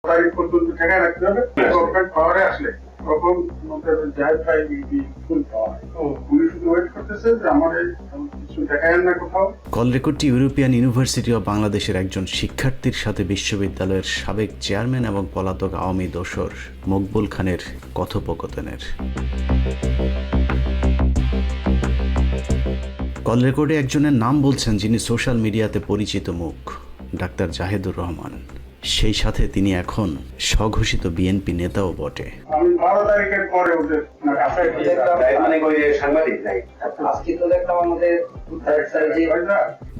তারিখ পর্যন্ত ঠেকায় রাখতে হবে। গভর্নমেন্ট পাওয়ারে আসলে তখন জাহেদ ভাই ফুল পাওয়ার উনি শুধু ওয়েট করতেছে যে আমার কিছু দেখায় না কোথাও। কল রেকর্ডটি ইউরোপিয়ান ইউনিভার্সিটি অব বাংলাদেশের একজন শিক্ষার্থীর সাথে বিশ্ববিদ্যালয়ের সাবেক চেয়ারম্যান এবং পলাতক আওয়ামী দোসর মকবুল খানের কথোপকথনের। কল রেকর্ডে একজনের নাম বলছেন যিনি সোশ্যাল মিডিয়াতে পরিচিত মুখ, ডাক্তার জাহেদুর রহমান। সেই সাথে তিনি এখন স্বঘোষিত বিএনপি নেতাও বটে। আমি 12 তারিখের পরে ওদের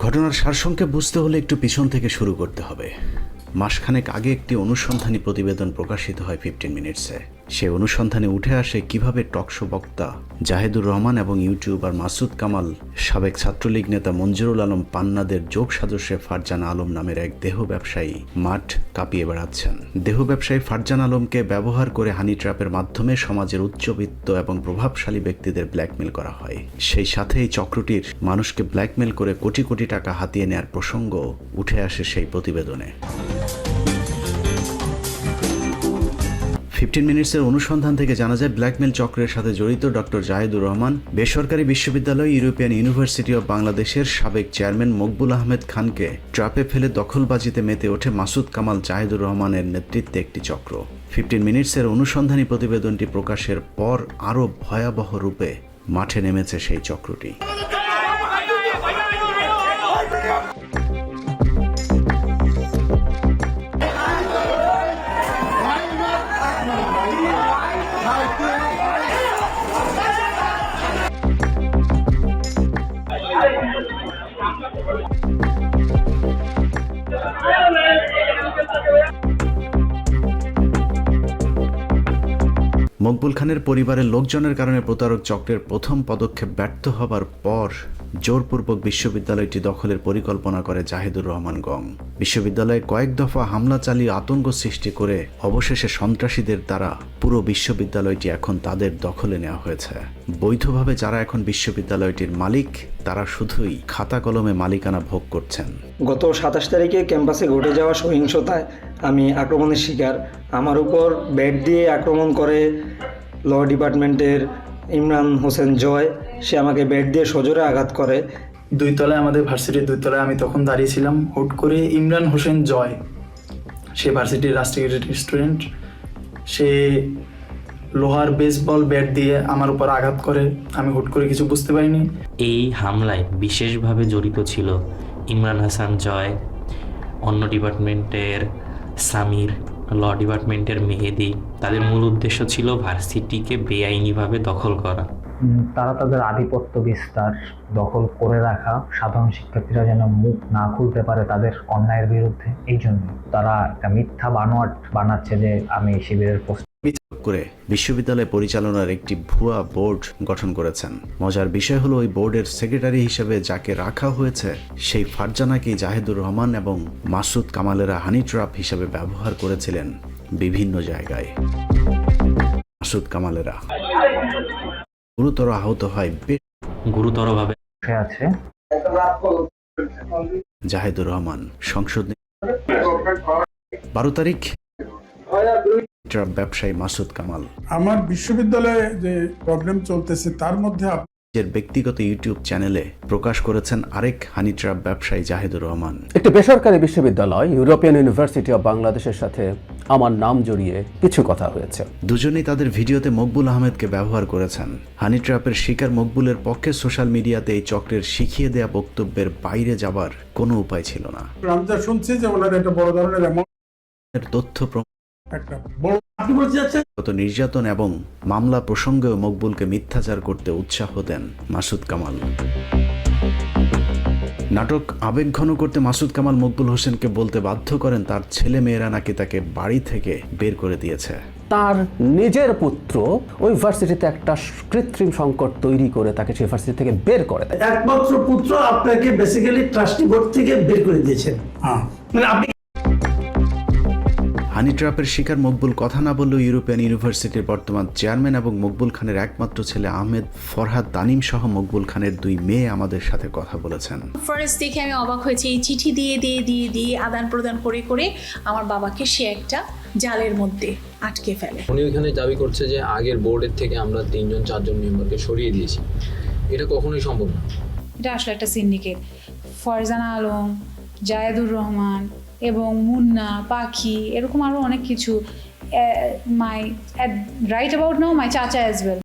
ঘটনার সারসংক্ষেপ বুঝতে হলে একটু পিছন থেকে শুরু করতে হবে। মাসখানেক আগে একটি অনুসন্ধানী প্রতিবেদন প্রকাশিত হয় 15 মিনিটসে। সে অনুসন্ধানে উঠে আসে কিভাবে টকশো বক্তা জাহেদুর রহমান এবং ইউটিউবার মাসুদ কামাল সাবেক ছাত্রলীগ নেতা মঞ্জুরুল আলম পান্নাদের যোগ সাজসে ফারজানা আলম নামের এক দেহ ব্যবসায়ী মাঠ কাঁপিয়ে বেড়াচ্ছেন। দেহ ব্যবসায়ী ফারজানা আলমকে ব্যবহার করে হানি ট্র্যাপের মাধ্যমে সমাজের উচ্চবিত্ত এবং প্রভাবশালী ব্যক্তিদের ব্ল্যাকমেল করা হয়। সেই সাথে এই চক্রটির মানুষকে ব্ল্যাকমেল করে কোটি কোটি টাকা হাতিয়ে নেয়ার প্রসঙ্গ উঠে আসে সেই প্রতিবেদনে। 15 মিনিটসের অনুসন্ধান থেকে জানা যায় ব্ল্যাকমেল চক্রের সাথে জড়িত ডক্টর জাহেদুর রহমান বেসরকারি বিশ্ববিদ্যালয় ইউরোপিয়ান ইউনিভার্সিটি অব বাংলাদেশের সাবেক চেয়ারম্যান মকবুল আহমেদ খানকে ট্র্যাপে ফেলে দখলবাজিতে মেতে ওঠে মাসুদ কামাল জাহেদুর রহমানের নেতৃত্বে একটি চক্র। 15 মিনিটসের অনুসন্ধানী প্রতিবেদনটি প্রকাশের পর আরও ভয়াবহ রূপে মাঠে নেমেছে সেই চক্রটি। মকবুল খানের পরিবারের লোকজনের কারণে প্রতারক চক্রের প্রথম পদক্ষেপ ব্যর্থ হবার পর জোরপূর্বক বিশ্ববিদ্যালয়টি দখলের পরিকল্পনা করে জাহেদুর রহমান গং। বিশ্ববিদ্যালয়ে কয়েক দফা হামলা চালিয়ে আতঙ্ক সৃষ্টি করে অবশেষে সন্ত্রাসীদের দ্বারা পুরো বিশ্ববিদ্যালয়টি এখন তাদের দখলে নেওয়া হয়েছে। বৈধভাবে যারা এখন বিশ্ববিদ্যালয়টির মালিক তারা শুধুই খাতা কলমে মালিকানা ভোগ করছেন। গত 27 তারিখে ক্যাম্পাসে ঘটে যাওয়া সহিংসতায় আমি আক্রমণের শিকার। আমার উপর ব্যাট দিয়ে আক্রমণ করে ল ডিপার্টমেন্টের ইমরান হোসেন জয়। সে আমাকে ব্যাট দিয়ে সজোরে আঘাত করে। 2 তলায় আমাদের ভার্সিটির 2 তলায় আমি তখন দাঁড়িয়েছিলাম। হুট করে ইমরান হোসেন জয়, সে ভার্সিটির রাষ্ট্রীয় স্টুডেন্ট, সে লোহার বেসবল ব্যাট দিয়ে আমার উপর আঘাত করে। আমি হুট করে কিছু বুঝতে পারিনি। এই হামলায় বিশেষভাবে জড়িত ছিল ইমরান হাসান জয়, অন্য ডিপার্টমেন্টের সামির, ল ডিপার্টমেন্টের মেহেদি। তাদের মূল উদ্দেশ্য ছিল ভার্সিটিকে বেআইনিভাবে দখল করা। তারা তাদের আধিপত্য বিস্তার, দখল করে রাখা, সাধারণ শিক্ষার্থীরা যেন মুখ না খুলতে পারে তাদের অন্যায়ের বিরুদ্ধে। এই জন্য তারা একটা মিথ্যা বানোয়াট বানাচ্ছে যে আমি শিবিরের করে বিশ্ববিদ্যালয় পরিচালনার একটি ভুয়া বোর্ড গঠন করেছেন। মজার বিষয় হলো ওই বোর্ডের সেক্রেটারি হিসেবে যাকে রাখা হয়েছে সেই ফারজানাকেই জাহেদুর রহমান এবং মাসুদ কামালেরা হানি ট্র্যাপ হিসেবে ব্যবহার করেছিলেন বিভিন্ন জায়গায়। মাসুদ কামালেরা গুরুতর আহত হয় গুরুতরভাবে আছে। জাহেদুর রহমান। সংসদ 12 তারিখ ট্রাপ ব্যবসায়ী মাসুদ কামাল। আমার বিশ্ববিদ্যালয়ে যে প্রবলেম চলতেছে তার মধ্যে ব্যক্তিগত ইউটিউব চ্যানেলে প্রকাশ করেছেন আরেক হানি ট্র্যাপ ব্যবসায়ী জাহেদুর রহমান। একটি বেসরকারি বিশ্ববিদ্যালয় ইউরোপিয়ান ইউনিভার্সিটি অব বাংলাদেশের সাথে আমার নাম জড়িয়ে কিছু কথা হয়েছে। দুজনেই তাদের ভিডিওতে মকবুল আহমেদকে ব্যবহার করেছেন। হানি ট্র্যাপের শিকার মকবুলের পক্ষে সোশ্যাল মিডিয়াতে এই চক্রের শিখিয়ে দেয়া বক্তব্যের বাইরে যাবার কোনো উপায় ছিল না। আমি যা শুনছি যে ওনার একটা বড় ধরনের তথ্য একটা বড় নির্যাতন এবং মামলা প্রসঙ্গেও মকবুলকে মিথ্যাচার করতে উৎসাহ দেন মাসুদ কামাল। নাটক আবেগঘন করতে মাসুদ কামাল মকবুল হোসেনকে বলতে বাধ্য করেন তার ছেলে মেয়েরা নাকি তাকে বাড়ি থেকে বের করে দিয়েছে। তার নিজের পুত্র ওই ভার্সিটিতে একটা কৃত্রিম সংকট তৈরি করে তাকে সেই ভার্সিটি থেকে বের করে দেয়। একমাত্র পুত্র আপনাকে বেসিক্যালি ট্রাস্টি বোর্ড থেকে বের করে দিয়েছেন। মানে আপনি হানি ট্র্যাপের শিকার মকবুল কথা না বললেও ইউরোপিয়ান ইউনিভার্সিটির বর্তমান চেয়ারম্যান এবং মকবুল খানের একমাত্র ছেলে আহমেদ ফরহাদ তানিম সহ মকবুল খানের 2 মেয়ে আমাদের সাথে কথা বলেছেন। ফার্স্ট দেখে আমি অবাক হয়েছি। এই চিঠি দিয়ে আদান প্রদান করে আমার বাবাকে সে একটা জালের মধ্যে আটকে ফেলে। উনি ওইখানে দাবি করছে যে আগের বোর্ডের থেকে আমরা 3-4 মেম্বারকে সরিয়ে দিয়েছি, এটা কখনোই সম্ভব না। এটা আসলে একটা সিন্ডিকেট। ফরজানা আলম, জায়েদুর রহমান এবং মুন্না, পাখি, এরকম আরও অনেক কিছু। রাইট অ্যাবাউট নাও মাই চাচা অ্যাজ ওয়েল।